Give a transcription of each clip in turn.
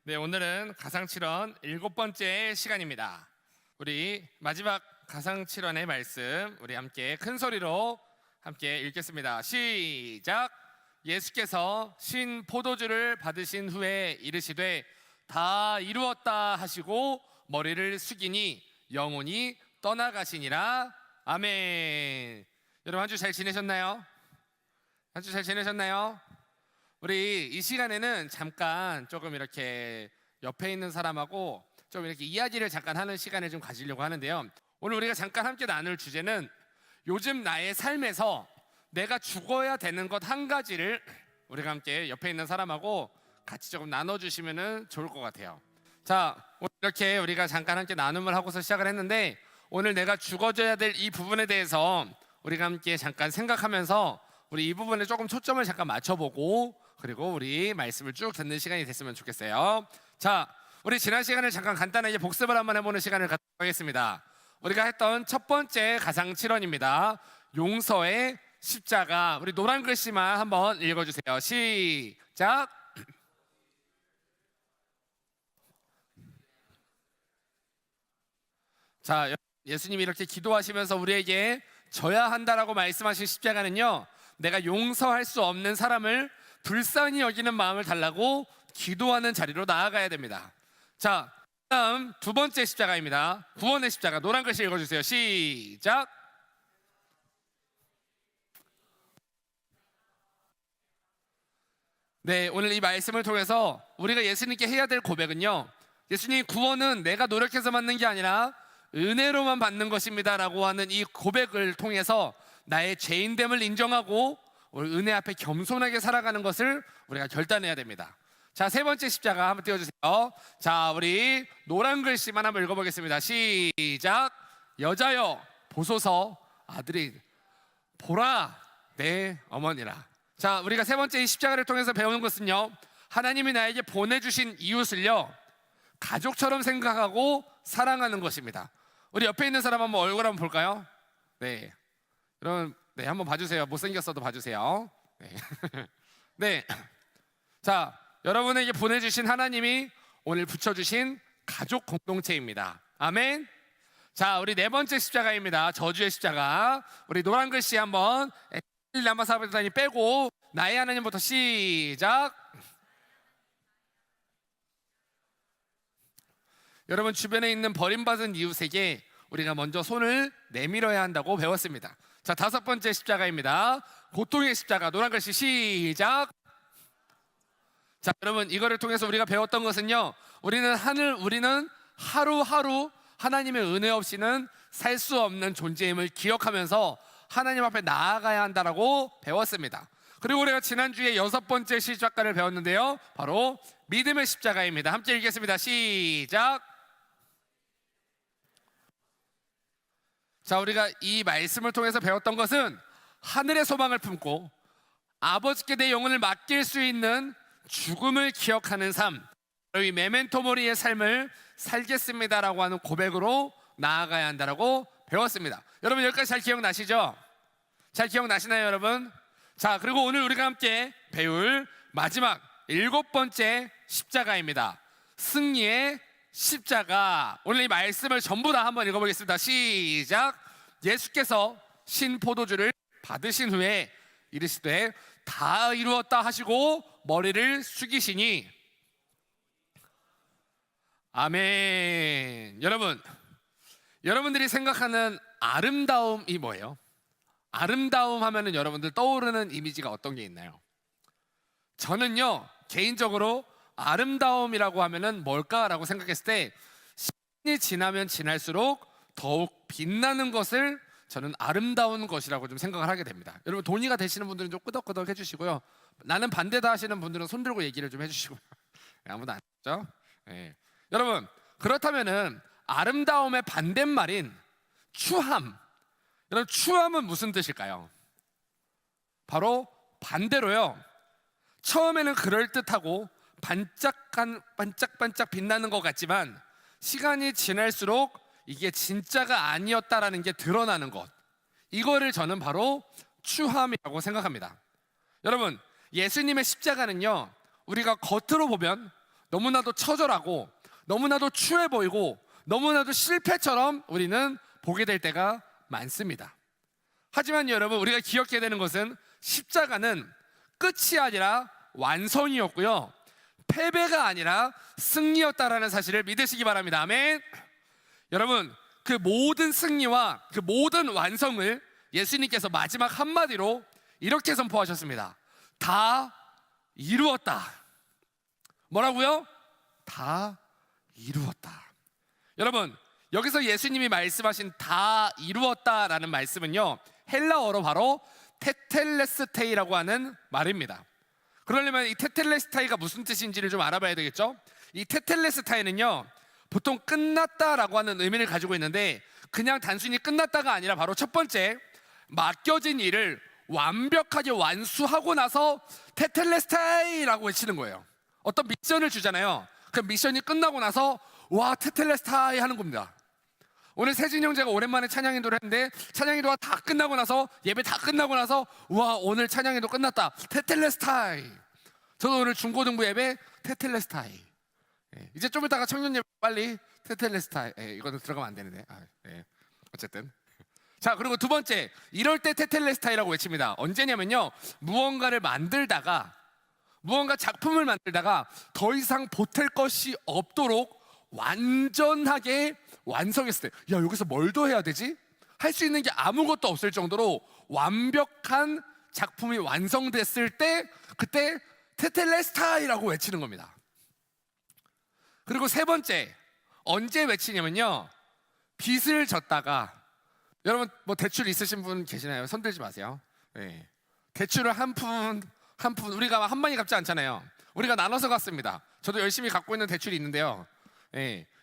네, 오늘은 가상칠언 7번째 시간입니다. 우리 마지막 가상칠언의 말씀 우리 함께 큰 소리로 함께 읽겠습니다. 시작! 예수께서 신 포도주를 받으신 후에 이르시되 다 이루었다 하시고 머리를 숙이니 영혼이 떠나가시니라. 아멘. 여러분, 한 주 잘 지내셨나요? 한 주 잘 지내셨나요? 우리 이 시간에는 잠깐 조금 이렇게 옆에 있는 사람하고 좀 이렇게 이야기를 잠깐 하는 시간을 좀 가지려고 하는데요. 오늘 우리가 잠깐 함께 나눌 주제는 요즘 나의 삶에서 내가 죽어야 되는 것 한 가지를 우리가 함께 옆에 있는 사람하고 같이 조금 나눠주시면 좋을 것 같아요. 자, 오늘 이렇게 우리가 잠깐 함께 나눔을 하고서 시작을 했는데, 오늘 내가 죽어져야 될 이 부분에 대해서 우리가 함께 잠깐 생각하면서 우리 이 부분에 조금 초점을 잠깐 맞춰보고, 그리고 우리 말씀을 쭉 듣는 시간이 됐으면 좋겠어요. 자, 우리 지난 시간을 잠깐 간단하게 복습을 한번 해보는 시간을 갖도록 하겠습니다. 우리가 했던 첫 번째 가상칠언입니다. 용서의 십자가. 우리 노란 글씨만 한번 읽어주세요. 시작! 자, 예수님이 이렇게 기도하시면서 우리에게 져야 한다라고 말씀하신 십자가는요, 내가 용서할 수 없는 사람을 불쌍히 여기는 마음을 달라고 기도하는 자리로 나아가야 됩니다. 자, 다음 두 번째 십자가입니다. 구원의 십자가. 노란 글씨 읽어주세요. 시작! 네, 오늘 이 말씀을 통해서 우리가 예수님께 해야 될 고백은요, 예수님, 구원은 내가 노력해서 받는 게 아니라 은혜로만 받는 것입니다 라고 하는 이 고백을 통해서 나의 죄인됨을 인정하고 우리 은혜 앞에 겸손하게 살아가는 것을 우리가 결단해야 됩니다. 자, 세 번째 십자가 한번 띄워주세요. 자, 우리 노란 글씨만 한번 읽어보겠습니다. 시작! 여자여 보소서, 아들이 보라 내 어머니라. 자, 우리가 세 번째 이 십자가를 통해서 배우는 것은요, 하나님이 나에게 보내주신 이웃을요 가족처럼 생각하고 사랑하는 것입니다. 우리 옆에 있는 사람 한번 얼굴 한번 볼까요? 네, 여러분, 네, 한번 봐주세요. 못생겼어도 봐주세요. 네. 네. 자, 여러분에게 보내주신 하나님이 오늘 붙여주신 가족 공동체입니다. 아멘. 자, 우리 네 번째 십자가입니다. 저주의 십자가. 우리 노란 글씨 한번 남아사바다니 빼고 나의 하나님부터 시작. 여러분, 주변에 있는 버림받은 이웃에게 우리가 먼저 손을 내밀어야 한다고 배웠습니다. 자, 다섯 번째 십자가입니다. 고통의 십자가. 노란 글씨 시작. 자, 여러분, 이거를 통해서 우리가 배웠던 것은요, 우리는 하루하루 하나님의 은혜 없이는 살 수 없는 존재임을 기억하면서 하나님 앞에 나아가야 한다라고 배웠습니다. 그리고 우리가 지난주에 여섯 번째 십자가를 배웠는데요, 바로 믿음의 십자가입니다. 함께 읽겠습니다. 시작. 자, 우리가 이 말씀을 통해서 배웠던 것은 하늘의 소망을 품고 아버지께 내 영혼을 맡길 수 있는 죽음을 기억하는 삶, 이 메멘토 모리의 삶을 살겠습니다라고 하는 고백으로 나아가야 한다라고 배웠습니다. 여러분, 여기까지 잘 기억나시죠? 잘 기억나시나요, 여러분? 자, 그리고 오늘 우리가 함께 배울 마지막 일곱 번째 십자가입니다. 승리의 십자가. 오늘 이 말씀을 전부 다 한번 읽어보겠습니다. 시작. 예수께서 신 포도주를 받으신 후에 이르시되 다 이루었다 하시고 머리를 숙이시니. 아멘. 여러분들이 생각하는 아름다움이 뭐예요? 아름다움 하면은 여러분들 떠오르는 이미지가 어떤 게 있나요? 저는요, 개인적으로 아름다움이라고 하면은 뭘까라고 생각했을 때, 시간이 지나면 지날수록 더욱 빛나는 것을 저는 아름다운 것이라고 좀 생각을 하게 됩니다. 여러분, 동의가 되시는 분들은 좀 끄덕끄덕 해주시고요, 나는 반대다 하시는 분들은 손 들고 얘기를 좀 해주시고요. 아무도 안 했죠? 네. 여러분, 그렇다면은 아름다움의 반대말인 추함, 여러분, 추함은 무슨 뜻일까요? 바로 반대로요, 처음에는 그럴듯하고 반짝반짝 빛나는 것 같지만 시간이 지날수록 이게 진짜가 아니었다라는 게 드러나는 것, 이거를 저는 바로 추함이라고 생각합니다. 여러분, 예수님의 십자가는요, 우리가 겉으로 보면 너무나도 처절하고 너무나도 추해 보이고 너무나도 실패처럼 우리는 보게 될 때가 많습니다. 하지만 여러분, 우리가 기억해야 되는 것은 십자가는 끝이 아니라 완성이었고요, 패배가 아니라 승리였다라는 사실을 믿으시기 바랍니다. 아멘. 여러분, 그 모든 승리와 그 모든 완성을 예수님께서 마지막 한마디로 이렇게 선포하셨습니다. 다 이루었다. 뭐라고요? 다 이루었다. 여러분, 여기서 예수님이 말씀하신 다 이루었다라는 말씀은요, 헬라어로 바로 테텔레스테이라고 하는 말입니다. 그러려면 이 테텔레스타이가 무슨 뜻인지를 좀 알아봐야 되겠죠? 이 테텔레스타이는요, 보통 끝났다라고 하는 의미를 가지고 있는데, 그냥 단순히 끝났다가 아니라 바로 첫 번째, 맡겨진 일을 완벽하게 완수하고 나서 테텔레스타이라고 외치는 거예요. 어떤 미션을 주잖아요. 그 미션이 끝나고 나서 와, 테텔레스타이 하는 겁니다. 오늘 세진이 형제가 오랜만에 찬양인도를 했는데, 찬양인도가 다 끝나고 나서, 예배 다 끝나고 나서 와, 오늘 찬양인도 끝났다, 테텔레스타이. 저도 오늘 중고등부 예배 테텔레스타이. 이제 좀 이따가 청년 예배 빨리 테텔레스타이. 이거는 들어가면 안 되는데. 어쨌든. 자, 그리고 두 번째, 이럴 때 테텔레스타이라고 외칩니다. 언제냐면요, 무언가 작품을 만들다가 더 이상 보탤 것이 없도록 완전하게 완성했을 때, 야, 여기서 뭘 더 해야 되지? 할 수 있는 게 아무것도 없을 정도로 완벽한 작품이 완성됐을 때, 그때 테텔레스타이라고 외치는 겁니다. 그리고 세 번째, 언제 외치냐면요, 빚을 졌다가, 여러분 뭐 대출 있으신 분 계시나요? 손 들지 마세요. 네. 대출을 한 푼 우리가 한 번에 갚지 않잖아요. 우리가 나눠서 갚습니다. 저도 열심히 갖고 있는 대출이 있는데요,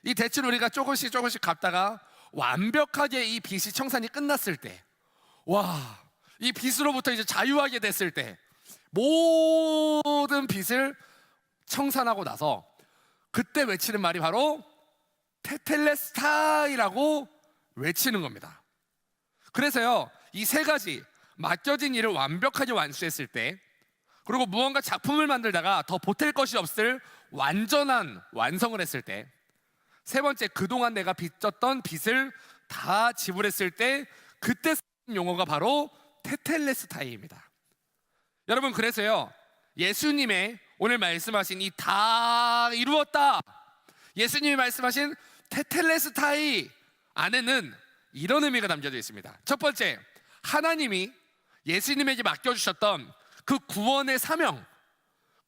이 대출 우리가 조금씩 갚다가 완벽하게 이 빚이 청산이 끝났을 때, 와, 이 빚으로부터 이제 자유하게 됐을 때, 모든 빚을 청산하고 나서 그때 외치는 말이 바로 테텔레스타이라고 외치는 겁니다. 그래서요, 이 세 가지, 맡겨진 일을 완벽하게 완수했을 때, 그리고 무언가 작품을 만들다가 더 보탤 것이 없을 완전한 완성을 했을 때, 세 번째, 그동안 내가 빚졌던 빚을 다 지불했을 때, 그때 쓰는 용어가 바로 테텔레스타이입니다. 여러분, 그래서요, 예수님의 오늘 말씀하신 이 다 이루었다, 예수님이 말씀하신 테텔레스타이 안에는 이런 의미가 담겨져 있습니다. 첫 번째, 하나님이 예수님에게 맡겨주셨던 그 구원의 사명,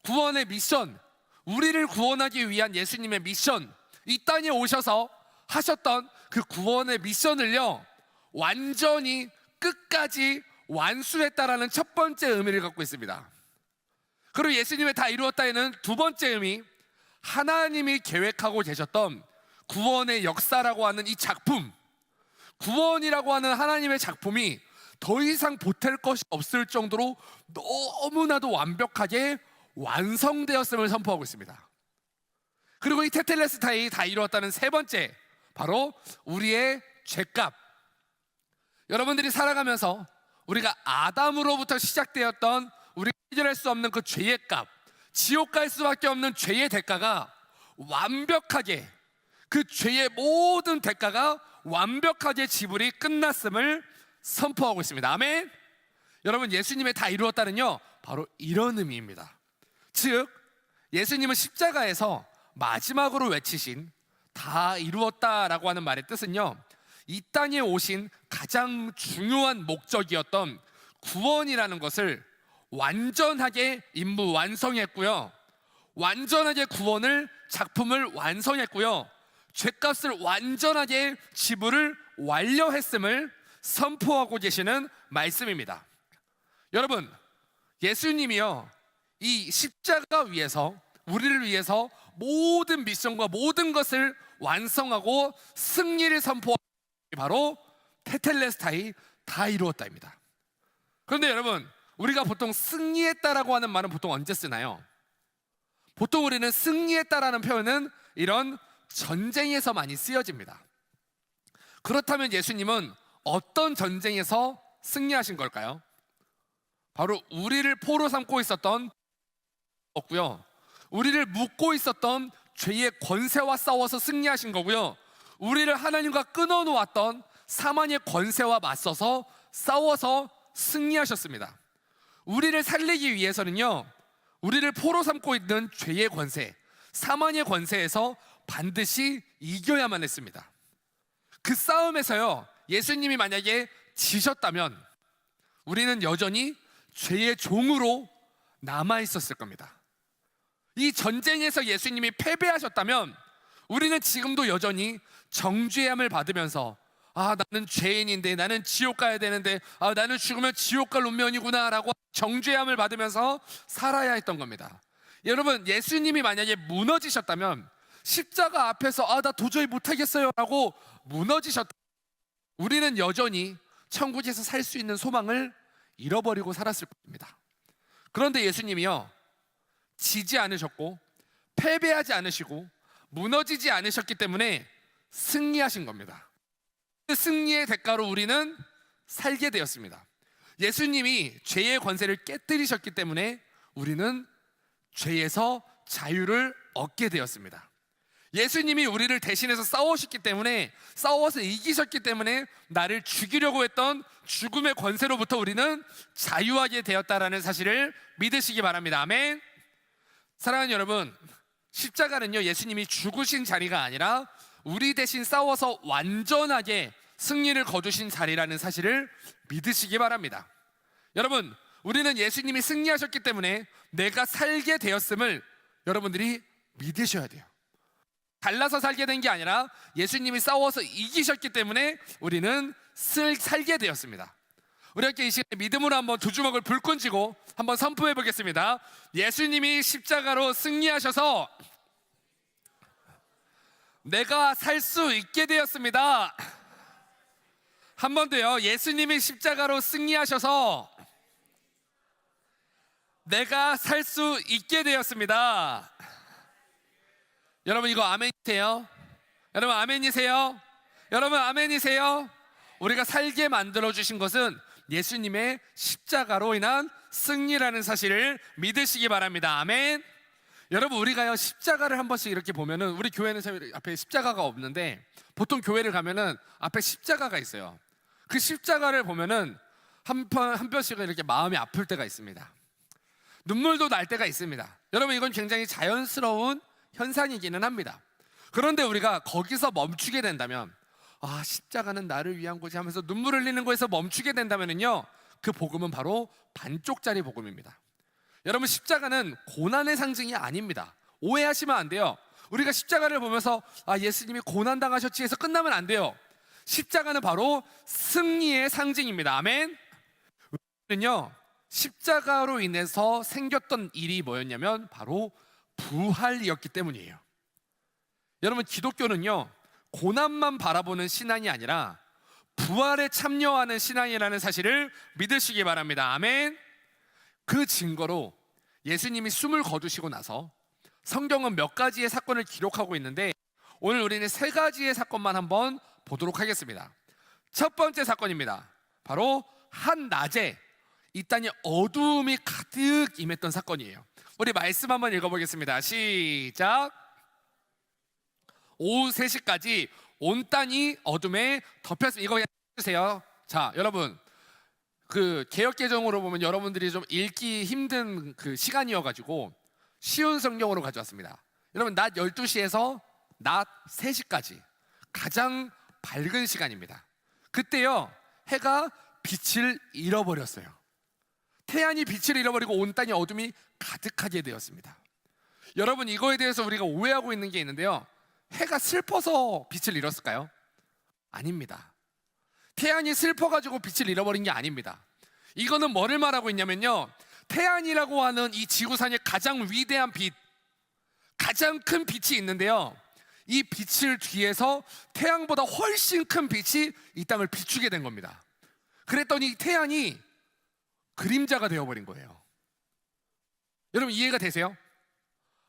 구원의 미션, 우리를 구원하기 위한 예수님의 미션, 이 땅에 오셔서 하셨던 그 구원의 미션을요, 완전히 끝까지 완수했다라는 첫 번째 의미를 갖고 있습니다. 그리고 예수님의 다 이루었다에는 두 번째 의미, 하나님이 계획하고 계셨던 구원의 역사라고 하는 이 작품, 구원이라고 하는 하나님의 작품이 더 이상 보탤 것이 없을 정도로 너무나도 완벽하게 완성되었음을 선포하고 있습니다. 그리고 이 테텔레스타이 다 이루었다는 세 번째, 바로 우리의 죄값. 여러분들이 살아가면서 우리가 아담으로부터 시작되었던 우리가 해결할 수 없는 그 죄의 값, 지옥 갈 수밖에 없는 죄의 대가가 완벽하게, 그 죄의 모든 대가가 완벽하게 지불이 끝났음을 선포하고 있습니다. 아멘. 여러분, 예수님의 다 이루었다는요, 바로 이런 의미입니다. 즉, 예수님은 십자가에서 마지막으로 외치신 다 이루었다라고 하는 말의 뜻은요, 이 땅에 오신 가장 중요한 목적이었던 구원이라는 것을 완전하게 임무 완성했고요, 완전하게 구원을, 작품을 완성했고요, 죄값을 완전하게 지불을 완료했음을 선포하고 계시는 말씀입니다. 여러분, 예수님이요, 이 십자가 위에서 우리를 위해서 모든 미션과 모든 것을 완성하고 승리를 선포한 바로 테텔레스타이, 다 이루었다입니다. 그런데 여러분, 우리가 보통 승리했다라고 하는 말은 보통 언제 쓰나요? 보통 우리는 승리했다라는 표현은 이런 전쟁에서 많이 쓰여집니다. 그렇다면 예수님은 어떤 전쟁에서 승리하신 걸까요? 바로 우리를 포로 삼고 있었던 없고요, 우리를 묶고 있었던 죄의 권세와 싸워서 승리하신 거고요. 우리를 하나님과 끊어놓았던 사망의 권세와 맞서서 싸워서 승리하셨습니다. 우리를 살리기 위해서는요, 우리를 포로 삼고 있는 죄의 권세, 사망의 권세에서 반드시 이겨야만 했습니다. 그 싸움에서요, 예수님이 만약에 지셨다면 우리는 여전히 죄의 종으로 남아 있었을 겁니다. 이 전쟁에서 예수님이 패배하셨다면 우리는 지금도 여전히 정죄함을 받으면서 나는 죄인인데, 나는 지옥 가야 되는데, 나는 죽으면 지옥 갈 운명이구나 라고 정죄함을 받으면서 살아야 했던 겁니다. 여러분, 예수님이 만약에 무너지셨다면, 십자가 앞에서 나 도저히 못하겠어요 라고 무너지셨다면 우리는 여전히 천국에서 살 수 있는 소망을 잃어버리고 살았을 겁니다. 그런데 예수님이요, 지지 않으셨고 패배하지 않으시고 무너지지 않으셨기 때문에 승리하신 겁니다. 그 승리의 대가로 우리는 살게 되었습니다. 예수님이 죄의 권세를 깨뜨리셨기 때문에 우리는 죄에서 자유를 얻게 되었습니다. 예수님이 우리를 대신해서 싸우셨기 때문에, 싸워서 이기셨기 때문에 나를 죽이려고 했던 죽음의 권세로부터 우리는 자유하게 되었다라는 사실을 믿으시기 바랍니다. 아멘. 사랑하는 여러분, 십자가는요, 예수님이 죽으신 자리가 아니라 우리 대신 싸워서 완전하게 승리를 거두신 자리라는 사실을 믿으시기 바랍니다. 여러분, 우리는 예수님이 승리하셨기 때문에 내가 살게 되었음을 여러분들이 믿으셔야 돼요. 달라서 살게 된 게 아니라 예수님이 싸워서 이기셨기 때문에 우리는 살게 되었습니다. 우리 함께 이 시간에 믿음으로 한번 두 주먹을 불끈 쥐고 한번 선포해 보겠습니다. 예수님이 십자가로 승리하셔서 내가 살 수 있게 되었습니다. 한 번 더요. 예수님이 십자가로 승리하셔서 내가 살 수 있게 되었습니다. 여러분, 이거 아멘이세요? 여러분, 아멘이세요? 여러분, 아멘이세요? 우리가 살게 만들어주신 것은 예수님의 십자가로 인한 승리라는 사실을 믿으시기 바랍니다. 아멘. 여러분, 우리가요, 십자가를 한 번씩 이렇게 보면은, 우리 교회는 앞에 십자가가 없는데 보통 교회를 가면은 앞에 십자가가 있어요. 그 십자가를 보면은 한 편씩은 이렇게 마음이 아플 때가 있습니다. 눈물도 날 때가 있습니다. 여러분, 이건 굉장히 자연스러운 현상이기는 합니다. 그런데 우리가 거기서 멈추게 된다면, 십자가는 나를 위한 거지 하면서 눈물 흘리는 거에서 멈추게 된다면요, 그 복음은 바로 반쪽짜리 복음입니다. 여러분, 십자가는 고난의 상징이 아닙니다. 오해하시면 안 돼요. 우리가 십자가를 보면서 예수님이 고난당하셨지 해서 끝나면 안 돼요. 십자가는 바로 승리의 상징입니다. 아멘. 우리는요, 십자가로 인해서 생겼던 일이 뭐였냐면 바로 부활이었기 때문이에요. 여러분, 기독교는요, 고난만 바라보는 신앙이 아니라 부활에 참여하는 신앙이라는 사실을 믿으시기 바랍니다. 아멘. 그 증거로 예수님이 숨을 거두시고 나서 성경은 몇 가지의 사건을 기록하고 있는데, 오늘 우리는 세 가지의 사건만 한번 보도록 하겠습니다. 첫 번째 사건입니다. 바로 한낮에 이 땅에 어두움이 가득 임했던 사건이에요. 우리 말씀 한번 읽어보겠습니다. 시작. 오후 3시까지 온 땅이 어둠에 덮였습니다. 이거 해주세요. 자, 여러분, 그 개역개정으로 보면 여러분들이 좀 읽기 힘든 그 시간이어가지고 쉬운 성경으로 가져왔습니다. 여러분, 낮 12시에서 낮 3시까지 가장 밝은 시간입니다. 그때요, 해가 빛을 잃어버렸어요. 태양이 빛을 잃어버리고 온 땅에 어둠이 가득하게 되었습니다. 여러분, 이거에 대해서 우리가 오해하고 있는 게 있는데요, 해가 슬퍼서 빛을 잃었을까요? 아닙니다. 태양이 슬퍼가지고 빛을 잃어버린 게 아닙니다. 이거는 뭐를 말하고 있냐면요, 태양이라고 하는 이 지구상의 가장 위대한 빛, 가장 큰 빛이 있는데요, 이 빛을 뒤에서 태양보다 훨씬 큰 빛이 이 땅을 비추게 된 겁니다. 그랬더니 태양이 그림자가 되어버린 거예요. 여러분, 이해가 되세요?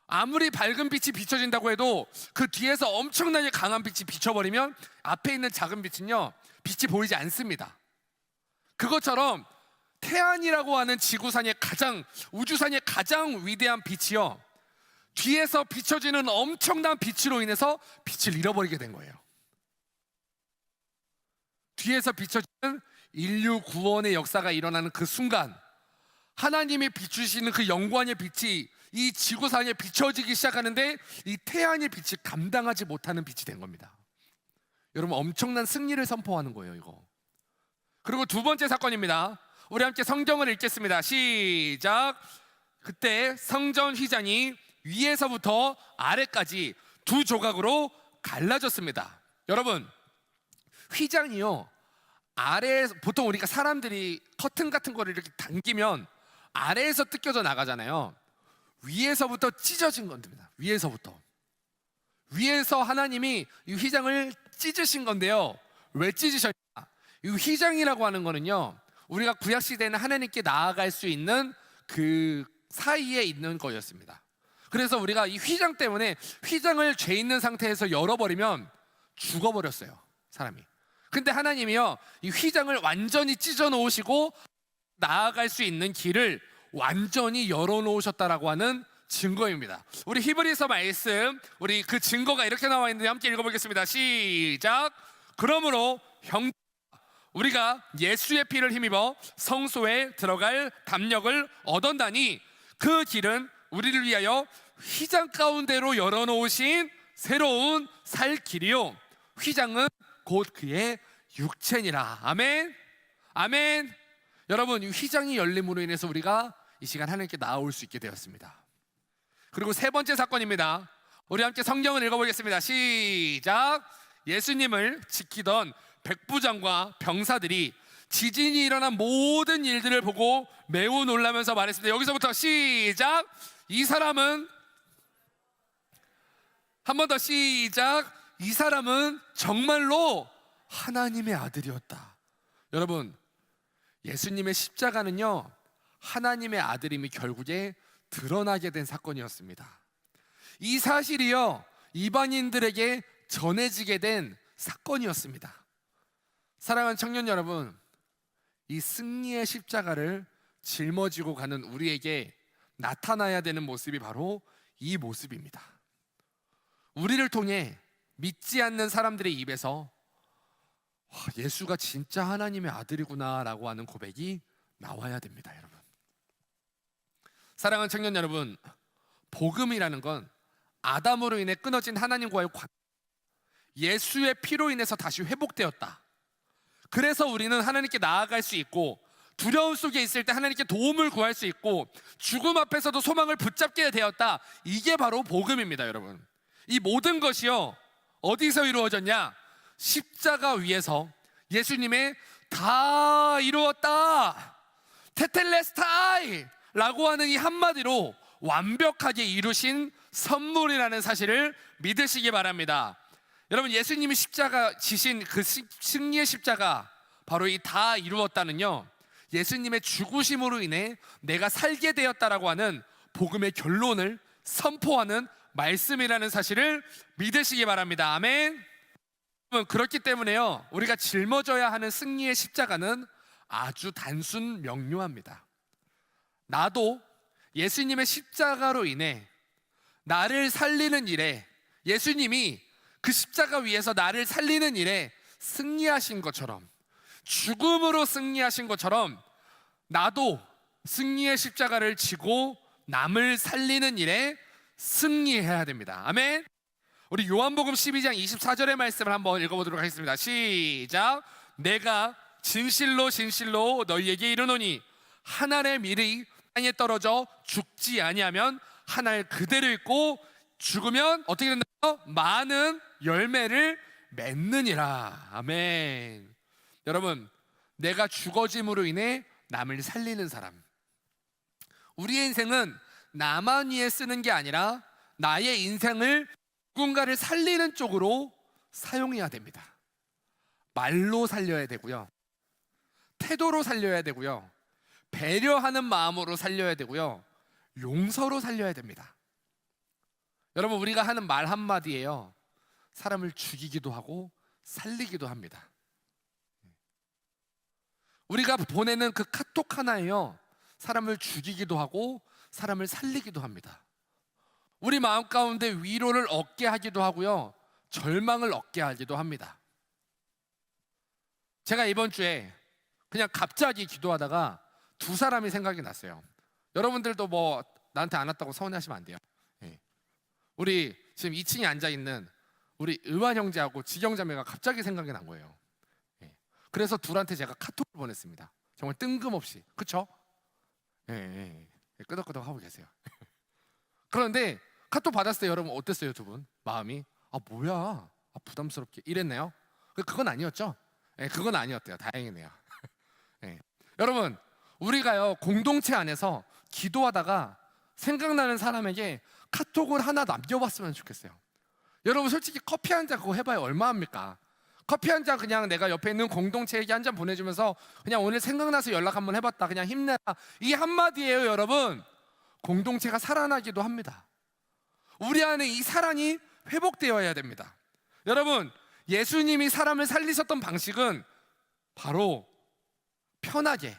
아무리 밝은 빛이 비춰진다고 해도 그 뒤에서 엄청나게 강한 빛이 비춰버리면 앞에 있는 작은 빛은요, 빛이 보이지 않습니다. 그것처럼 태양이라고 하는 지구상의 가장, 우주상의 가장 위대한 빛이요, 뒤에서 비춰지는 엄청난 빛으로 인해서 빛을 잃어버리게 된 거예요. 뒤에서 비춰지는 인류 구원의 역사가 일어나는 그 순간, 하나님이 비추시는 그 영광의 빛이 이 지구상에 비춰지기 시작하는데, 이 태양의 빛이 감당하지 못하는 빛이 된 겁니다. 여러분, 엄청난 승리를 선포하는 거예요, 이거. 그리고 두 번째 사건입니다. 우리 함께 성경을 읽겠습니다. 시작. 그때 성전 휘장이 위에서부터 아래까지 두 조각으로 갈라졌습니다. 여러분, 휘장이요, 아래에서, 보통 우리가 사람들이 커튼 같은 거를 이렇게 당기면 아래에서 뜯겨져 나가잖아요. 위에서부터 찢어진 겁니다. 위에서 하나님이 이 휘장을 찢으신 건데요. 왜 찢으셨냐? 이 휘장이라고 하는 거는요, 우리가 구약 시대에는 하나님께 나아갈 수 있는 그 사이에 있는 거였습니다. 그래서 우리가 이 휘장 때문에, 휘장을 죄 있는 상태에서 열어버리면 죽어버렸어요, 사람이. 근데 하나님이요, 이 휘장을 완전히 찢어 놓으시고 나아갈 수 있는 길을 완전히 열어 놓으셨다라고 하는 증거입니다. 우리 히브리서 말씀, 우리 그 증거가 이렇게 나와 있는데 함께 읽어보겠습니다. 시작. 그러므로 형, 우리가 예수의 피를 힘입어 성소에 들어갈 담력을 얻었다니, 그 길은 우리를 위하여 휘장 가운데로 열어놓으신 새로운 살 길이요, 휘장은 곧 그의 육체니라. 아멘. 아멘. 여러분, 이 휘장이 열림으로 인해서 우리가 이 시간 하나님께 나아올 수 있게 되었습니다. 그리고 세 번째 사건입니다. 우리 함께 성경을 읽어보겠습니다. 시작. 예수님을 지키던 백부장과 병사들이 지진이 일어난 모든 일들을 보고 매우 놀라면서 말했습니다. 여기서부터 시작. 이 사람은, 한 번 더 시작. 이 사람은 정말로 하나님의 아들이었다. 여러분, 예수님의 십자가는요, 하나님의 아들임이 결국에 드러나게 된 사건이었습니다. 이 사실이요, 이방인들에게 전해지게 된 사건이었습니다. 사랑하는 청년 여러분, 이 승리의 십자가를 짊어지고 가는 우리에게 나타나야 되는 모습이 바로 이 모습입니다. 우리를 통해 믿지 않는 사람들의 입에서 예수가 진짜 하나님의 아들이구나 라고 하는 고백이 나와야 됩니다. 여러분, 사랑하는 청년 여러분, 복음이라는 건 아담으로 인해 끊어진 하나님과의 관계, 예수의 피로 인해서 다시 회복되었다. 그래서 우리는 하나님께 나아갈 수 있고, 두려움 속에 있을 때 하나님께 도움을 구할 수 있고, 죽음 앞에서도 소망을 붙잡게 되었다. 이게 바로 복음입니다. 여러분, 이 모든 것이요, 어디서 이루어졌냐? 십자가 위에서 예수님의 다 이루었다, 테텔레스타이 라고 하는 이 한마디로 완벽하게 이루신 선물이라는 사실을 믿으시기 바랍니다. 여러분, 예수님이 십자가 지신 그 승리의 십자가, 바로 이 다 이루었다는요, 예수님의 죽으심으로 인해 내가 살게 되었다라고 하는 복음의 결론을 선포하는 말씀이라는 사실을 믿으시기 바랍니다. 아멘. 그렇기 때문에요, 우리가 짊어져야 하는 승리의 십자가는 아주 단순 명료합니다. 나도 예수님의 십자가로 인해 나를 살리는 일에, 예수님이 그 십자가 위에서 나를 살리는 일에 승리하신 것처럼, 죽음으로 승리하신 것처럼, 나도 승리의 십자가를 지고 남을 살리는 일에 승리해야 됩니다. 아멘. 우리 요한복음 12장 24절의 말씀을 한번 읽어보도록 하겠습니다. 시작. 내가 진실로 진실로 너희에게 이르노니 한 알의 밀이 땅에 떨어져 죽지 아니하면 한 알 그대로 있고, 죽으면 어떻게 된다고? 많은 열매를 맺느니라. 아멘. 여러분, 내가 죽어짐으로 인해 남을 살리는 사람, 우리의 인생은 나만 위해 쓰는 게 아니라 나의 인생을 누군가를 살리는 쪽으로 사용해야 됩니다. 말로 살려야 되고요, 태도로 살려야 되고요, 배려하는 마음으로 살려야 되고요, 용서로 살려야 됩니다. 여러분, 우리가 하는 말 한마디에요, 사람을 죽이기도 하고 살리기도 합니다. 우리가 보내는 그 카톡 하나에요, 사람을 죽이기도 하고 사람을 살리기도 합니다. 우리 마음 가운데 위로를 얻게 하기도 하고요, 절망을 얻게 하기도 합니다. 제가 이번 주에 그냥 갑자기 기도하다가 두 사람이 생각이 났어요. 여러분들도 뭐 나한테 안 왔다고 서운해하시면 안 돼요. 예. 우리 지금 2층에 앉아있는 우리 의완 형제하고 지경 자매가 갑자기 생각이 난 거예요. 예. 그래서 둘한테 제가 카톡을 보냈습니다. 정말 뜬금없이. 그쵸? 예. 끄덕끄덕 하고 계세요. 그런데 카톡 받았을 때 여러분 어땠어요, 두 분? 마음이 뭐야, 부담스럽게 이랬나요? 그건 아니었죠? 예, 그건 아니었대요. 다행이네요. 예. 여러분, 우리가요 공동체 안에서 기도하다가 생각나는 사람에게 카톡을 하나 남겨봤으면 좋겠어요. 여러분 솔직히 커피 한 잔 그거 해봐야 얼마합니까? 커피 한 잔 그냥 내가 옆에 있는 공동체에게 한 잔 보내주면서 그냥 오늘 생각나서 연락 한번 해봤다, 그냥 힘내라, 이 한마디예요. 여러분, 공동체가 살아나기도 합니다. 우리 안에 이 사랑이 회복되어야 됩니다. 여러분, 예수님이 사람을 살리셨던 방식은 바로 편하게,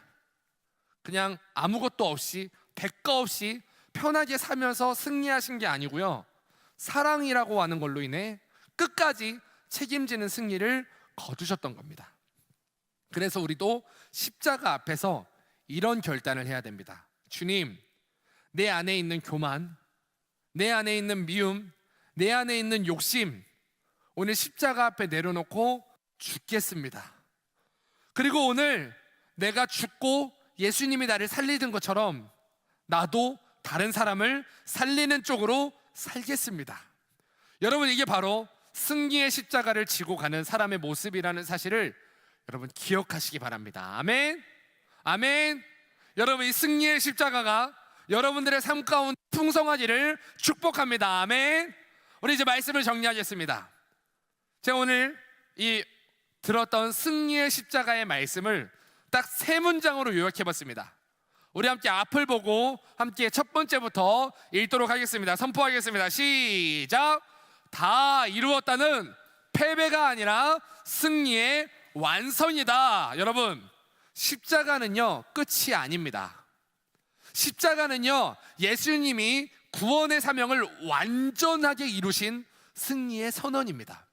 그냥 아무것도 없이 대가 없이 편하게 살면서 승리하신 게 아니고요, 사랑이라고 하는 걸로 인해 끝까지 책임지는 승리를 거두셨던 겁니다. 그래서 우리도 십자가 앞에서 이런 결단을 해야 됩니다. 주님, 내 안에 있는 교만, 내 안에 있는 미움, 내 안에 있는 욕심, 오늘 십자가 앞에 내려놓고 죽겠습니다. 그리고 오늘 내가 죽고 예수님이 나를 살리는 것처럼 나도 다른 사람을 살리는 쪽으로 살겠습니다. 여러분, 이게 바로 승리의 십자가를 지고 가는 사람의 모습이라는 사실을 여러분 기억하시기 바랍니다. 아멘. 아멘. 여러분, 이 승리의 십자가가 여러분들의 삶 가운데 풍성하기를 축복합니다. 아멘. 우리 이제 말씀을 정리하겠습니다. 제가 오늘 이 들었던 승리의 십자가의 말씀을 딱 3문장으로 요약해봤습니다. 우리 함께 앞을 보고 함께 첫 번째부터 읽도록 하겠습니다. 선포하겠습니다. 시작. 다 이루었다는 패배가 아니라 승리의 완성이다. 여러분, 십자가는요 끝이 아닙니다. 십자가는요 예수님이 구원의 사명을 완전하게 이루신 승리의 선언입니다.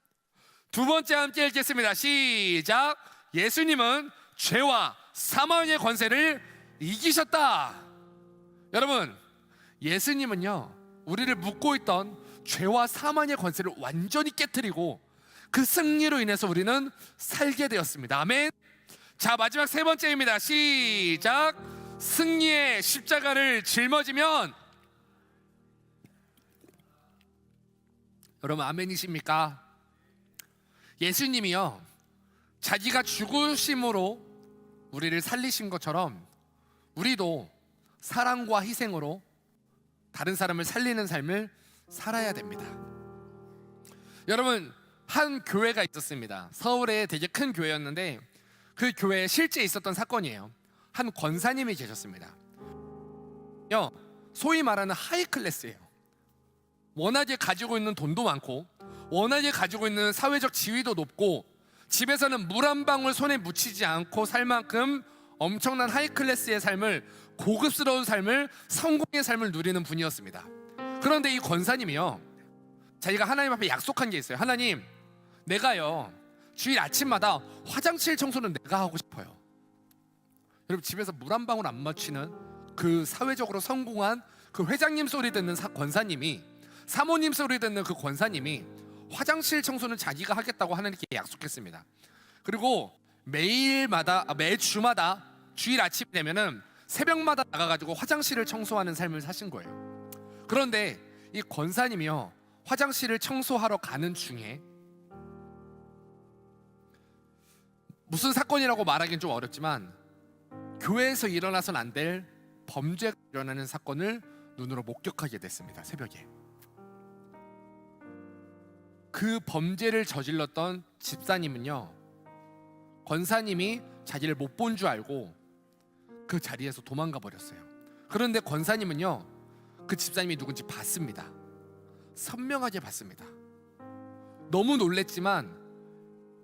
두 번째 함께 읽겠습니다. 시작. 예수님은 죄와 사망의 권세를 이기셨다. 여러분, 예수님은요 우리를 묶고 있던 죄와 사망의 권세를 완전히 깨트리고 그 승리로 인해서 우리는 살게 되었습니다. 아멘. 자, 마지막 3번째입니다. 시작. 승리의 십자가를 짊어지면, 여러분 아멘이십니까? 예수님이요 자기가 죽으심으로 우리를 살리신 것처럼 우리도 사랑과 희생으로 다른 사람을 살리는 삶을 살아야 됩니다. 여러분, 한 교회가 있었습니다. 서울에 되게 큰 교회였는데 그 교회에 실제 있었던 사건이에요. 한 권사님이 계셨습니다. 소위 말하는 하이 클래스예요. 워낙에 가지고 있는 돈도 많고 워낙에 가지고 있는 사회적 지위도 높고 집에서는 물 한 방울 손에 묻히지 않고 살 만큼 엄청난 하이 클래스의 삶을, 고급스러운 삶을, 성공의 삶을 누리는 분이었습니다. 그런데 이 권사님이요 자기가 하나님 앞에 약속한 게 있어요. 하나님, 내가요 주일 아침마다 화장실 청소는 내가 하고 싶어요. 여러분, 집에서 물 한 방울 안 맞추는 그 사회적으로 성공한 그 회장님 소리 듣는 권사님이, 사모님 소리 듣는 그 권사님이 화장실 청소는 자기가 하겠다고 하나님께 약속했습니다. 그리고 매주마다 주일 아침 되면은 새벽마다 나가가지고 화장실을 청소하는 삶을 사신 거예요. 그런데 이 권사님이요 화장실을 청소하러 가는 중에 무슨 사건이라고 말하기는 좀 어렵지만 교회에서 일어나선 안 될 범죄가 일어나는 사건을 눈으로 목격하게 됐습니다. 새벽에 그 범죄를 저질렀던 집사님은요 권사님이 자기를 못 본 줄 알고 그 자리에서 도망가 버렸어요. 그런데 권사님은요 그 집사님이 누군지 봤습니다. 선명하게 봤습니다. 너무 놀랬지만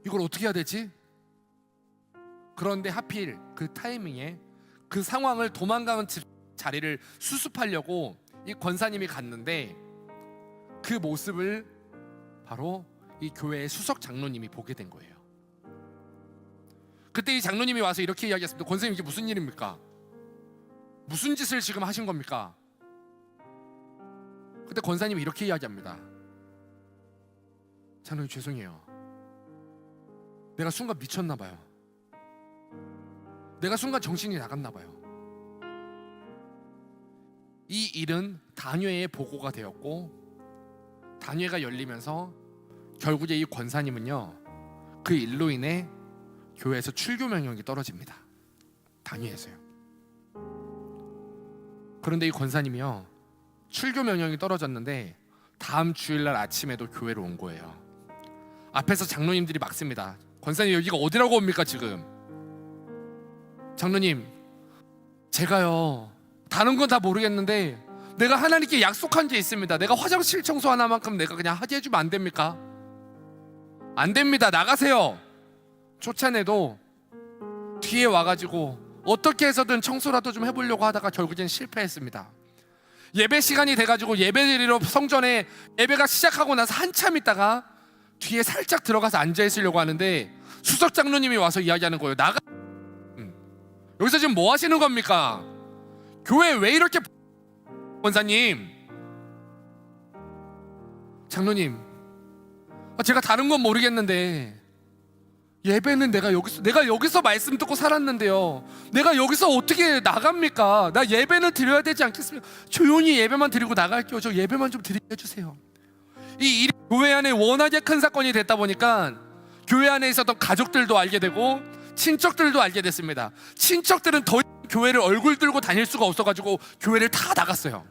이걸 어떻게 해야 되지? 그런데 하필 그 타이밍에 그 상황을 도망가는 자리를 수습하려고 이 권사님이 갔는데 그 모습을 바로 이 교회의 수석 장로님이 보게 된 거예요. 그때 이 장로님이 와서 이렇게 이야기했습니다. 권사님, 이게 무슨 일입니까? 무슨 짓을 지금 하신 겁니까? 그때 권사님이 이렇게 이야기합니다. 장로님, 죄송해요. 내가 순간 미쳤나 봐요. 내가 순간 정신이 나갔나 봐요. 이 일은 단회에 보고가 되었고, 단회가 열리면서 결국에 이 권사님은요, 그 일로 인해 교회에서 출교 명령이 떨어집니다. 단회에서요. 그런데 이 권사님이요, 출교 명령이 떨어졌는데 다음 주일날 아침에도 교회로 온 거예요. 앞에서 장로님들이 막습니다. 권사님, 여기가 어디라고 옵니까 지금? 장로님, 제가요, 다른 건 다 모르겠는데 내가 하나님께 약속한 게 있습니다. 내가 화장실 청소 하나만큼 내가 그냥 하게 해주면 안 됩니까? 안 됩니다. 나가세요. 쫓아내도 뒤에 와가지고 어떻게 해서든 청소라도 좀 해보려고 하다가 결국엔 실패했습니다. 예배 시간이 돼가지고 예배드리러 성전에 예배가 시작하고 나서 한참 있다가 뒤에 살짝 들어가서 앉아있으려고 하는데 수석 장로님이 와서 이야기하는 거예요. 여기서 지금 뭐 하시는 겁니까? 교회 왜 이렇게 권사님, 장로님, 제가 다른 건 모르겠는데 예배는 내가 여기서 말씀 듣고 살았는데요, 내가 여기서 어떻게 나갑니까? 나 예배는 드려야 되지 않겠습니까? 조용히 예배만 드리고 나갈게요. 저 예배만 좀 드리게 해주세요. 이 일이 교회 안에 워낙에 큰 사건이 됐다 보니까 교회 안에 있었던 가족들도 알게 되고 친척들도 알게 됐습니다. 친척들은 더 이상 교회를 얼굴 들고 다닐 수가 없어가지고 교회를 다 나갔어요.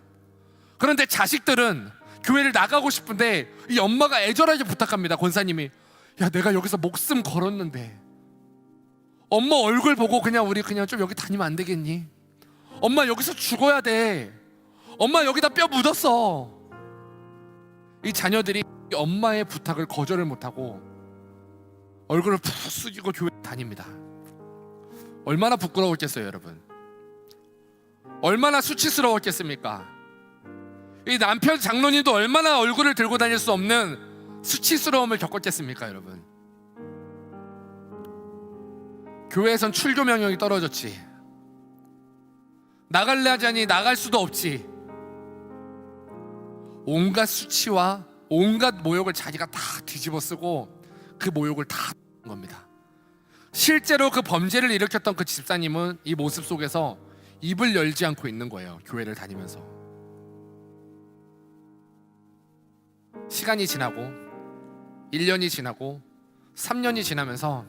그런데 자식들은 교회를 나가고 싶은데 이 엄마가 애절하게 부탁합니다. 권사님이, 야, 내가 여기서 목숨 걸었는데 엄마 얼굴 보고 우리 그냥 좀 여기 다니면 안 되겠니? 엄마 여기서 죽어야 돼. 엄마 여기다 뼈 묻었어. 이 자녀들이 엄마의 부탁을 거절을 못하고 얼굴을 푹 숙이고 교회 다닙니다. 얼마나 부끄러웠겠어요, 여러분? 얼마나 수치스러웠겠습니까? 이 남편 장로님도 얼마나 얼굴을 들고 다닐 수 없는 수치스러움을 겪었겠습니까, 여러분? 교회에선 출교 명령이 떨어졌지. 나갈래 하자니 나갈 수도 없지. 온갖 수치와 온갖 모욕을 자기가 다 뒤집어 쓰고 그 모욕을 다 한 겁니다. 실제로 그 범죄를 일으켰던 그 집사님은 이 모습 속에서 입을 열지 않고 있는 거예요. 교회를 다니면서. 시간이 지나고 1년이 지나고 3년이 지나면서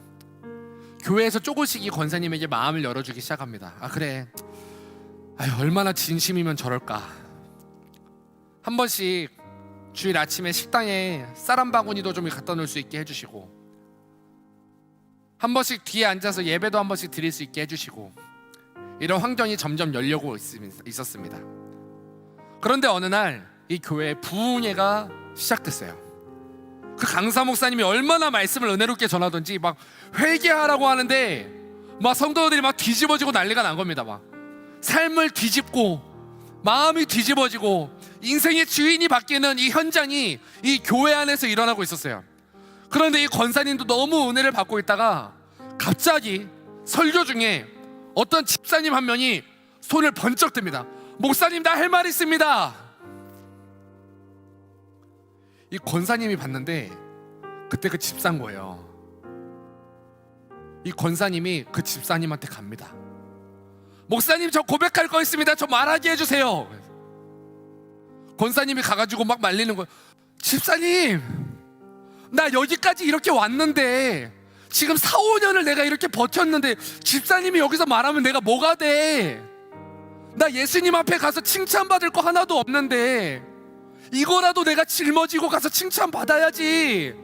교회에서 조금씩 이 권사님에게 마음을 열어주기 시작합니다. 그래, 얼마나 진심이면 저럴까. 한 번씩 주일 아침에 식당에 쌀 한 바구니도 좀 갖다 놓을 수 있게 해주시고, 한 번씩 뒤에 앉아서 예배도 한 번씩 드릴 수 있게 해주시고, 이런 환경이 점점 열려고 있었습니다. 그런데 어느 날 이 교회에 부흥회가 시작됐어요. 그 강사 목사님이 얼마나 말씀을 은혜롭게 전하던지 막 회개하라고 하는데 막 성도들이 막 뒤집어지고 난리가 난 겁니다. 막 삶을 뒤집고 마음이 뒤집어지고 인생의 주인이 바뀌는 이 현장이 이 교회 안에서 일어나고 있었어요. 그런데 이 권사님도 너무 은혜를 받고 있다가 갑자기 설교 중에 어떤 집사님 한 명이 손을 번쩍 듭니다. 목사님, 나 할 말 있습니다. 이 권사님이 봤는데 그때 그 집사인 거예요. 이 권사님이 그 집사님한테 갑니다. 목사님, 저 고백할 거 있습니다. 저 말하게 해주세요. 권사님이 가가지고 막 말리는 거예요. 집사님, 나 여기까지 이렇게 왔는데 지금 4, 5년을 내가 이렇게 버텼는데 집사님이 여기서 말하면 내가 뭐가 돼? 나 예수님 앞에 가서 칭찬받을 거 하나도 없는데 이거라도 내가 짊어지고 가서 칭찬받아야지.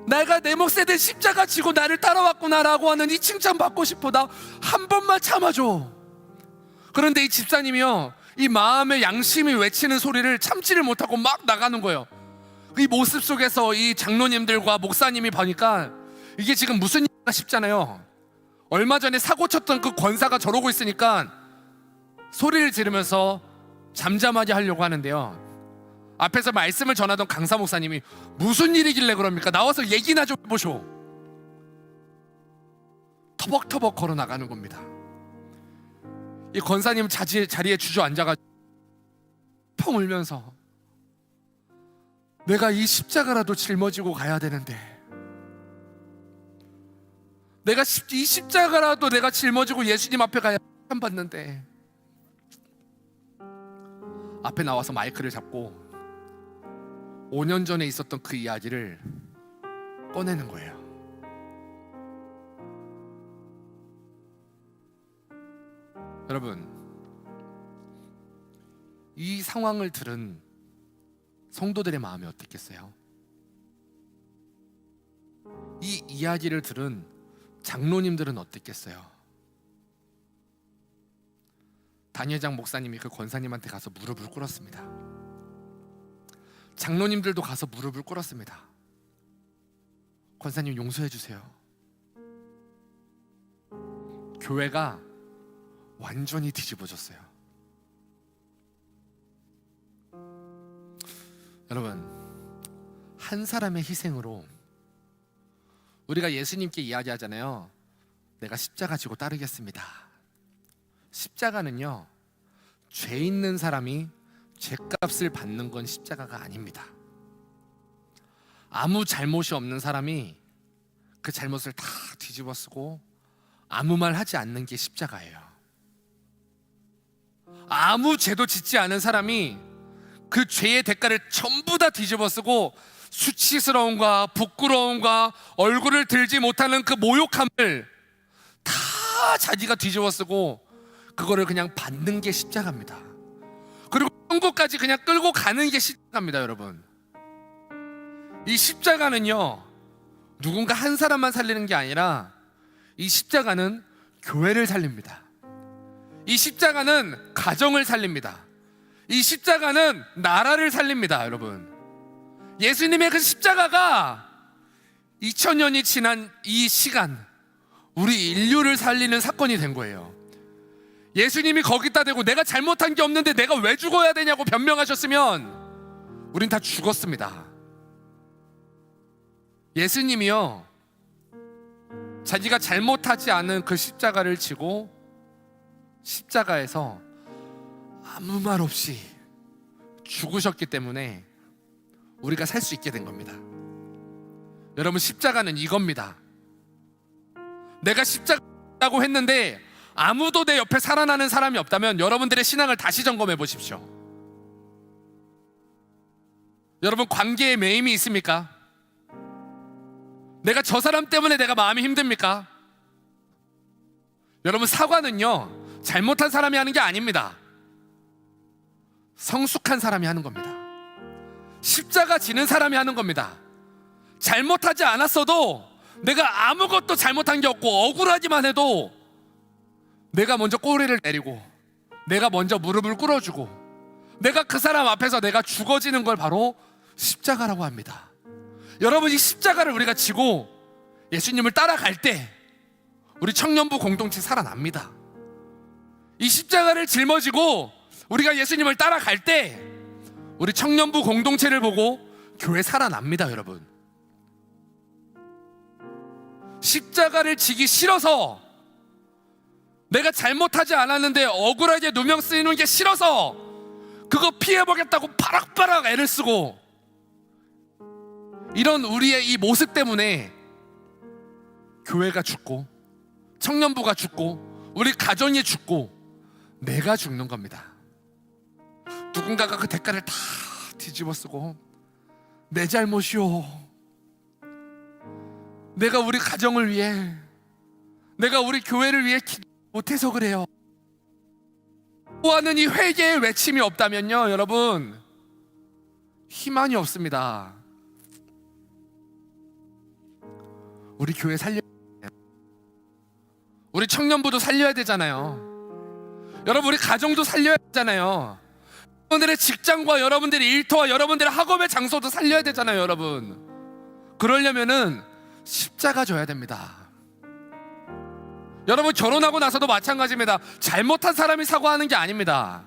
내가 내 몫에 된 십자가 지고 나를 따라왔구나라고 하는 이 칭찬 받고 싶어. 나 한 번만 참아줘. 그런데 이 집사님이요, 이 마음의 양심이 외치는 소리를 참지를 못하고 막 나가는 거예요. 이 모습 속에서 이 장로님들과 목사님이 보니까 이게 지금 무슨 일인가 싶잖아요. 얼마 전에 사고 쳤던 그 권사가 저러고 있으니까 소리를 지르면서 잠잠하게 하려고 하는데요, 앞에서 말씀을 전하던 강사 목사님이 무슨 일이길래 그럽니까? 나와서 얘기나 좀 해보쇼. 터벅터벅 걸어 나가는 겁니다. 이 권사님 자리에 주저앉아가지고 펑 울면서 내가 이 십자가라도 짊어지고 가야 되는데, 내가 이 십자가라도 내가 짊어지고 예수님 앞에 가야 받는데, 앞에 나와서 마이크를 잡고 5년 전에 있었던 그 이야기를 꺼내는 거예요. 여러분, 이 상황을 들은 성도들의 마음이 어땠겠어요? 이 이야기를 들은 장로님들은 어땠겠어요? 단회장 목사님이 그 권사님한테 가서 무릎을 꿇었습니다. 장로님들도 가서 무릎을 꿇었습니다. 권사님 용서해 주세요. 교회가 완전히 뒤집어졌어요. 여러분, 한 사람의 희생으로 우리가 예수님께 이야기하잖아요. 내가 십자가 지고 따르겠습니다. 십자가는요, 죄 있는 사람이 죄값을 받는 건 십자가가 아닙니다. 아무 잘못이 없는 사람이 그 잘못을 다 뒤집어 쓰고 아무 말 하지 않는 게 십자가예요. 아무 죄도 짓지 않은 사람이 그 죄의 대가를 전부 다 뒤집어 쓰고 수치스러움과 부끄러움과 얼굴을 들지 못하는 그 모욕함을 다 자기가 뒤집어 쓰고 그거를 그냥 받는 게 십자가입니다. 그리고 천국까지 그냥 끌고 가는 게 십자가입니다. 여러분, 이 십자가는요, 누군가 한 사람만 살리는 게 아니라 이 십자가는 교회를 살립니다. 이 십자가는 가정을 살립니다. 이 십자가는 나라를 살립니다. 여러분, 예수님의 그 십자가가 2000년이 지난 이 시간 우리 인류를 살리는 사건이 된 거예요. 예수님이 거기다 대고 내가 잘못한 게 없는데 내가 왜 죽어야 되냐고 변명하셨으면 우린 다 죽었습니다. 예수님이요, 자기가 잘못하지 않은 그 십자가를 지고 십자가에서 아무 말 없이 죽으셨기 때문에 우리가 살 수 있게 된 겁니다. 여러분, 십자가는 이겁니다. 내가 십자가라고 했는데 아무도 내 옆에 살아나는 사람이 없다면 여러분들의 신앙을 다시 점검해 보십시오. 여러분, 관계에 매임이 있습니까? 내가 저 사람 때문에 내가 마음이 힘듭니까? 여러분, 사과는요, 잘못한 사람이 하는 게 아닙니다. 성숙한 사람이 하는 겁니다. 십자가 지는 사람이 하는 겁니다. 잘못하지 않았어도, 내가 아무것도 잘못한 게 없고 억울하기만 해도 내가 먼저 꼬리를 내리고 내가 먼저 무릎을 꿇어주고 내가 그 사람 앞에서 내가 죽어지는 걸 바로 십자가라고 합니다. 여러분, 이 십자가를 우리가 지고 예수님을 따라갈 때 우리 청년부 공동체 살아납니다. 이 십자가를 짊어지고 우리가 예수님을 따라갈 때 우리 청년부 공동체를 보고 교회 살아납니다. 여러분, 십자가를 지기 싫어서, 내가 잘못하지 않았는데 억울하게 누명 쓰이는 게 싫어서 그거 피해보겠다고 바락바락 애를 쓰고, 이런 우리의 이 모습 때문에 교회가 죽고 청년부가 죽고 우리 가정이 죽고 내가 죽는 겁니다. 누군가가 그 대가를 다 뒤집어 쓰고 내 잘못이요, 내가 우리 가정을 위해, 내가 우리 교회를 위해 기도 못해서 그래요 하는 이 회개의 외침이 없다면요, 여러분, 희망이 없습니다. 우리 교회 살려야 돼요. 우리 청년부도 살려야 되잖아요. 여러분, 우리 가정도 살려야 되잖아요. 여러분들의 직장과 여러분들의 일터와 여러분들의 학업의 장소도 살려야 되잖아요. 여러분, 그러려면은 십자가 져야 됩니다. 여러분, 결혼하고 나서도 마찬가지입니다. 잘못한 사람이 사과하는 게 아닙니다.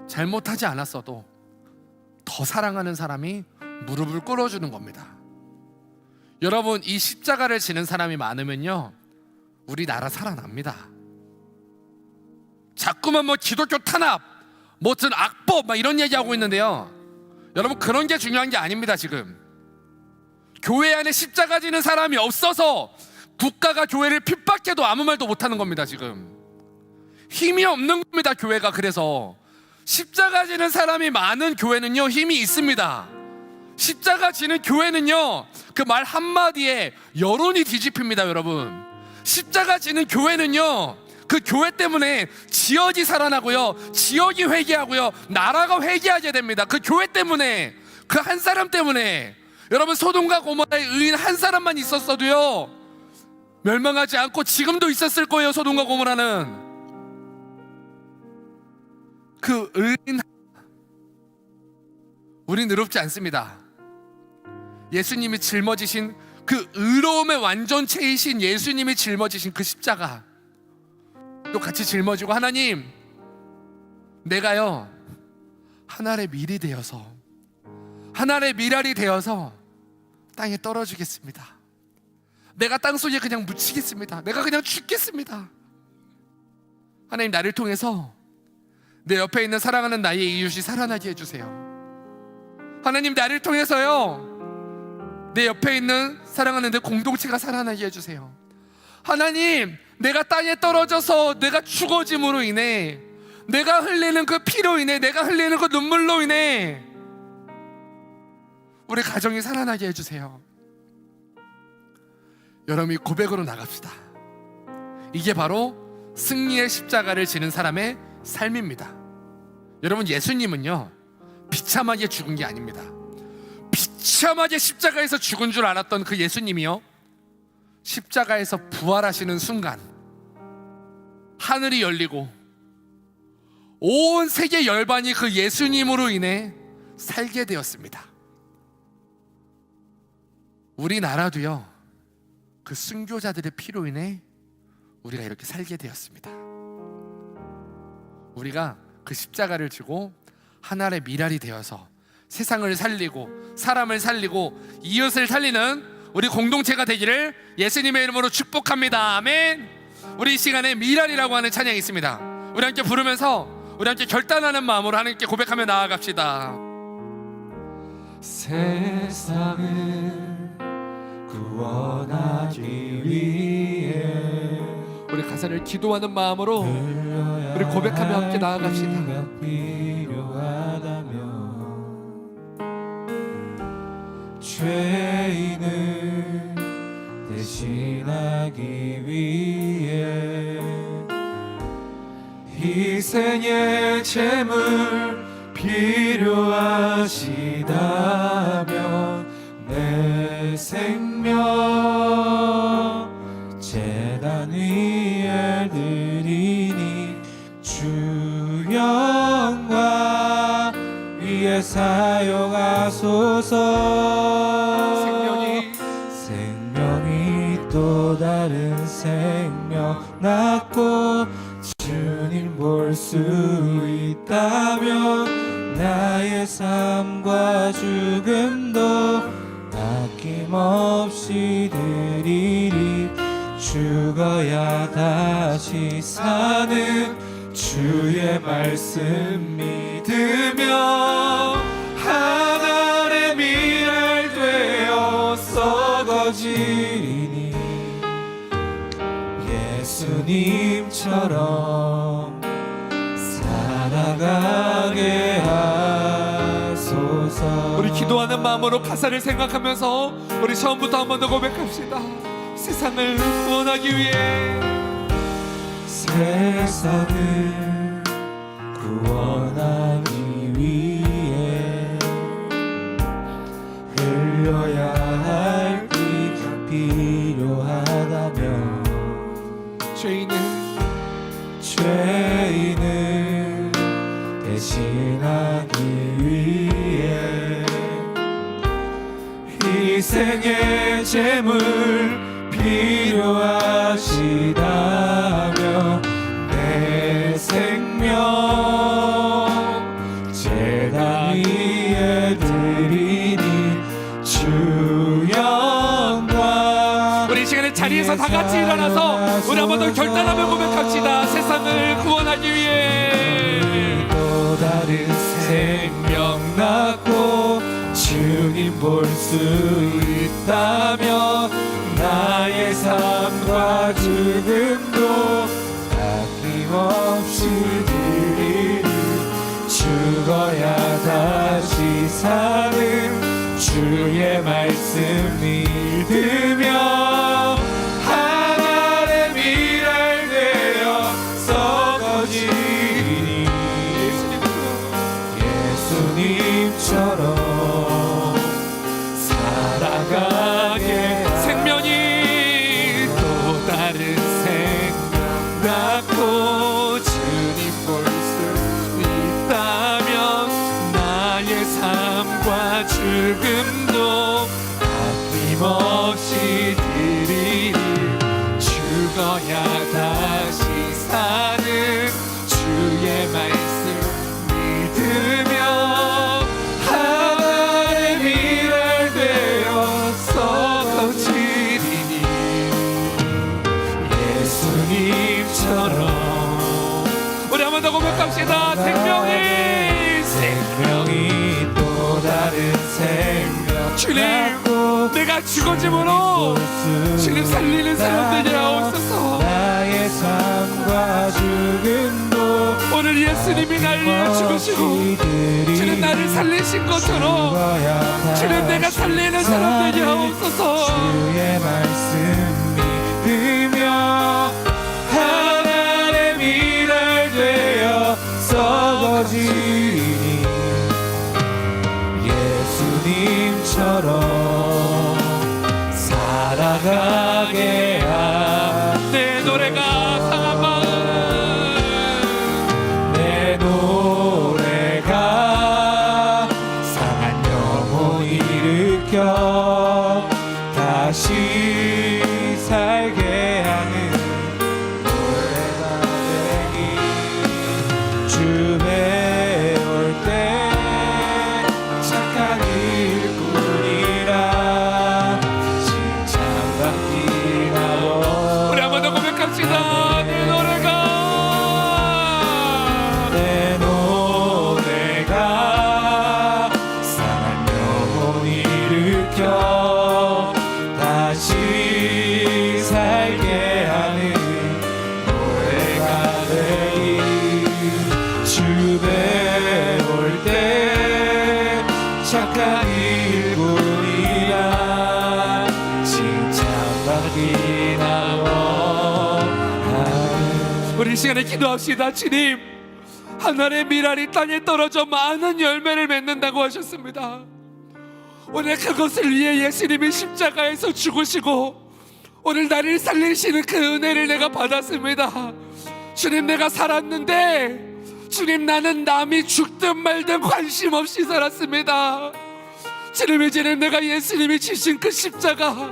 잘못하지 않았어도 더 사랑하는 사람이 무릎을 꿇어주는 겁니다. 여러분, 이 십자가를 지는 사람이 많으면요, 우리나라 살아납니다. 자꾸만 뭐 기독교 탄압, 무슨 악법 막 이런 얘기하고 있는데요, 여러분, 그런 게 중요한 게 아닙니다. 지금 교회 안에 십자가 지는 사람이 없어서 국가가 교회를 핍박해도 아무 말도 못하는 겁니다. 지금 힘이 없는 겁니다, 교회가. 그래서 십자가 지는 사람이 많은 교회는요, 힘이 있습니다. 십자가 지는 교회는요, 그 말 한마디에 여론이 뒤집힙니다. 여러분, 십자가 지는 교회는요, 그 교회 때문에 지역이 살아나고요, 지역이 회개하고요, 나라가 회개하게 됩니다. 그 교회 때문에, 그 한 사람 때문에. 여러분, 소돔과 고모라의 의인 한 사람만 있었어도요, 멸망하지 않고 지금도 있었을 거예요. 소돔과 고모라는 그 의인. 우린 의롭지 않습니다. 예수님이 짊어지신 그 의로움의 완전체이신 예수님이 짊어지신 그 십자가 또 같이 짊어지고, 하나님, 내가요 하늘의 밀이 되어서, 하늘의 밀알이 되어서 땅에 떨어지겠습니다. 내가 땅속에 그냥 묻히겠습니다. 내가 그냥 죽겠습니다. 하나님, 나를 통해서 내 옆에 있는 사랑하는 나의 이웃이 살아나게 해주세요. 하나님, 나를 통해서요 내 옆에 있는 사랑하는 내 공동체가 살아나게 해주세요. 하나님, 내가 땅에 떨어져서 내가 죽어짐으로 인해, 내가 흘리는 그 피로 인해, 내가 흘리는 그 눈물로 인해 우리 가정이 살아나게 해주세요. 여러분이 고백으로 나갑시다. 이게 바로 승리의 십자가를 지는 사람의 삶입니다. 여러분, 예수님은요 비참하게 죽은 게 아닙니다. 비참하게 십자가에서 죽은 줄 알았던 그 예수님이요, 십자가에서 부활하시는 순간 하늘이 열리고 온 세계 열반이 그 예수님으로 인해 살게 되었습니다. 우리나라도요 그 순교자들의 피로 인해 우리가 이렇게 살게 되었습니다. 우리가 그 십자가를 지고 하늘의 밀알이 되어서 세상을 살리고 사람을 살리고 이웃을 살리는 우리 공동체가 되기를 예수님의 이름으로 축복합니다. 아멘. 우리 이 시간에 밀알이라고 하는 찬양이 있습니다. 우리 함께 부르면서, 우리 함께 결단하는 마음으로 하나님께 고백하며 나아갑시다. 세상을 구원하기 위해 우리 가사를 기도하는 마음으로 우리 고백하며 함께 나아갑시다. 죄인을 대신하기 위해 희생의 제물 필요하시다면 내 생명 제단 위에 드리니 주 영광 위에 사용하소서. 생명이 또 다른 생명 낳고 주님 볼 수 있다면 나의 삶과 죽음도 아낌없이 드리리. 죽어야 다시 사는 주의 말씀 믿으며 하늘의 밀알 되어 썩어지리니 예수님처럼 살아가게 하소서. 우리 기도하는 마음으로 가사를 생각하면서 우리 처음부터 한 번 더 고백합시다. 세상을 구원하기 위해, 세상을 구원하기 위해 흘려야 할 피가 필요하다면 죄인을 대신하기 위해 희생의 제물 필요하시다며 내 생명 주 영광. 우리 이 시간에 자리에서 다 같이 일어나서 우리 한 번 더 결단하며 고백합시다. 세상을 구원하기 위해 또 다른 생명 낳고 주님 볼 수 있다면 나의 삶과 죽음도 아낌없이 드리리. 죽어야 다시 사는 주의 말씀 믿으며 하나의 미랄 되어 썩어지니 예수님처럼 살아가게. 생명이 또 다른 생명 낳고 주님 볼 수 있다면 나의 삶과 죽음도 아낌없이 드리리. 죽어야 다시 사는 주의 말씀 믿으며 하나의 미랄 되어 썩어지리니 예수님처럼. 우리 한 번 더 고백합시다. 생명이 또 다른 생명 주님, 낳고 내가 죽어짐으로 주님 살리는 사람들이 하옵소서. 나의 삶과 죽음도 오늘 예수님이 날 위해 죽으시고 주님 나를 살리신 것처럼 주님 내가 살리는 사람들이 하옵소서. 주의 말씀 믿으며 하나의 미랄 되어 썩어지니 예수님처럼 살아가게 하네. 내 노래가 상한 마음, 내 노래가 상한 영혼 일으켜 다시 살게 하는 노래가 되기. 주 배울 때 착한 일꾼이라 칭찬받기나. 우리 한 번 더 고백합시다. 내 노래가 내 노래가 상한 영혼 일으켜 다시 살게 하는 노래가 되리. 주 배울 때 착한 일꾼이라 칭찬받기나 원하는. 우리 이 시간에 기도합시다. 주님, 하늘의 미랄이 땅에 떨어져 많은 열매를 맺는다고 하셨습니다. 오늘 그것을 위해 예수님이 십자가에서 죽으시고 오늘 나를 살리시는 그 은혜를 내가 받았습니다. 주님, 내가 살았는데 주님, 나는 남이 죽든 말든 관심 없이 살았습니다. 주님, 이제는 내가 예수님이 지신 그 십자가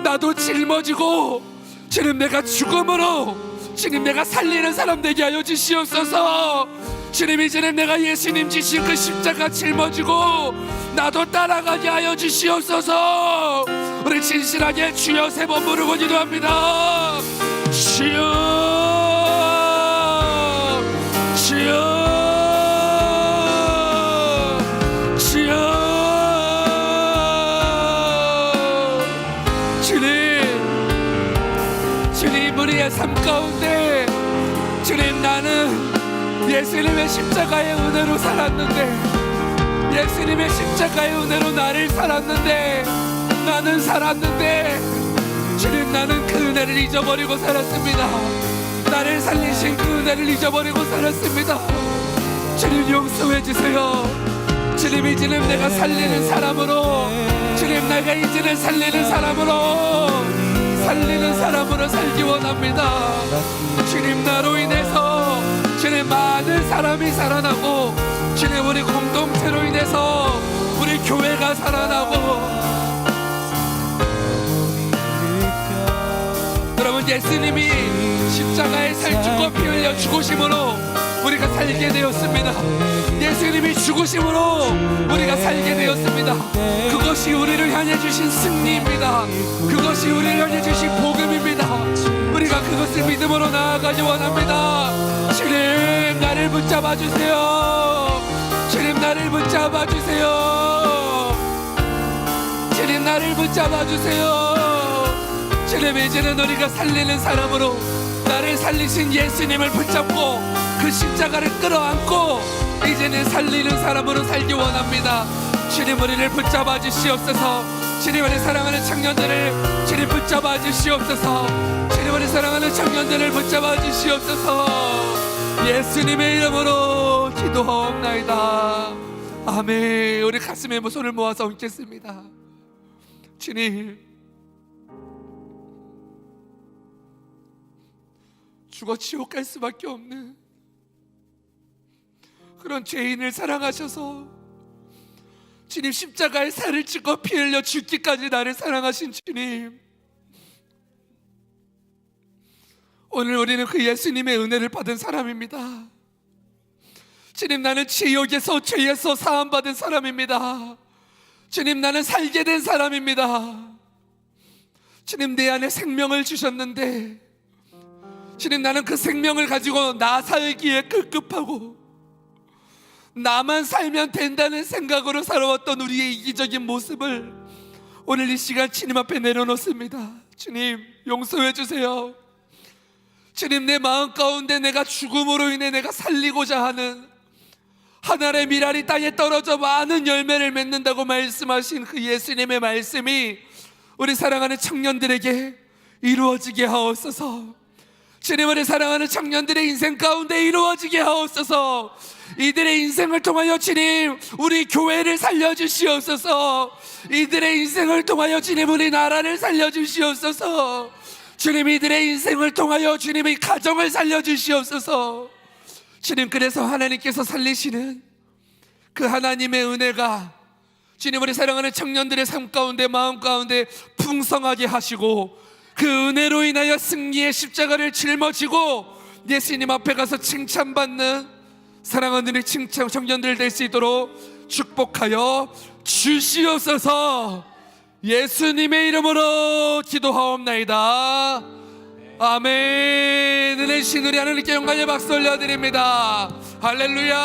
나도 짊어지고 주님, 내가 죽음으로 주님 내가 살리는 사람 되게 하여 주시옵소서. 주님, 이제는 내가 예수님 지신 그 십자가 짊어지고 나도 따라가게 하여 주시옵소서. 우리 진실하게 주여 세 번 부르고 기도합니다. 주여, 주여, 주여. 주님, 우리의 삶 가운데 주님, 나는 예수님의 십자가의 은혜로 살았는데, 예수님의 십자가의 은혜로 나를 살았는데, 나는 살았는데 주님, 나는 그 은혜를 잊어버리고 살았습니다. 나를 살리신 그 은혜를 잊어버리고 살았습니다. 주님, 용서해 주세요. 주님, 이제는 내가 살리는 사람으로, 주님, 내가 이제는 살리는 사람으로 살기 원합니다. 주님, 나로 인해서 주님 많은 사람이 살아나고, 주님 우리 공동체로 인해서 우리 교회가 살아나고. 여러분, 예수님이 십자가에 살찌고 피 흘려 죽으심으로 우리가 살게 되었습니다. 예수님이 죽으심으로 우리가 살게 되었습니다. 그것이 우리를 향해 주신 승리입니다. 그것이 우리를 향해 주신 복음입니다. 우리가 그것을 믿음으로 나아가기 원합니다. 주님, 나를 붙잡아 주세요. 주님, 나를 붙잡아 주세요. 주님, 나를 붙잡아 주세요. 주님, 이제는 우리가 살리는 사람으로 나를 살리신 예수님을 붙잡고 그 십자가를 끌어안고 이제는 살리는 사람으로 살기 원합니다. 주님, 우리를 붙잡아 주시옵소서. 주님, 우리 사랑하는 청년들을 주님 붙잡아 주시옵소서. 주님, 우리 사랑하는 청년들을 붙잡아 주시옵소서. 예수님의 이름으로 기도하옵나이다. 아멘. 우리 가슴에 손을 모아서 얹겠습니다. 주님, 죽어 지옥 갈 수밖에 없는 그런 죄인을 사랑하셔서 주님 십자가에 살을 찢고 피 흘려 죽기까지 나를 사랑하신 주님, 오늘 우리는 그 예수님의 은혜를 받은 사람입니다. 주님, 나는 지옥에서 죄에서 사함받은 사람입니다. 주님, 나는 살게 된 사람입니다. 주님, 내 안에 생명을 주셨는데 주님, 나는 그 생명을 가지고 나 살기에 급급하고 나만 살면 된다는 생각으로 살아왔던 우리의 이기적인 모습을 오늘 이 시간 주님 앞에 내려놓습니다. 주님, 용서해 주세요. 주님, 내 마음 가운데 내가 죽음으로 인해 내가 살리고자 하는 하늘의 미랄이 땅에 떨어져 많은 열매를 맺는다고 말씀하신 그 예수님의 말씀이 우리 사랑하는 청년들에게 이루어지게 하옵소서. 주님, 우리 사랑하는 청년들의 인생 가운데 이루어지게 하옵소서. 이들의 인생을 통하여 주님 우리 교회를 살려주시옵소서. 이들의 인생을 통하여 주님 우리 나라를 살려주시옵소서. 주님, 이들의 인생을 통하여 주님의 가정을 살려주시옵소서. 주님, 그래서 하나님께서 살리시는 그 하나님의 은혜가 주님 우리 사랑하는 청년들의 삶 가운데 마음 가운데 풍성하게 하시고 그 은혜로 인하여 승리의 십자가를 짊어지고 예수님 앞에 가서 칭찬받는 사랑하는 우리 청년들 될 수 있도록 축복하여 주시옵소서. 예수님의 이름으로 기도하옵나이다. 아멘. 은혜신 우리 하나님께 영광의 박수 올려드립니다. 할렐루야.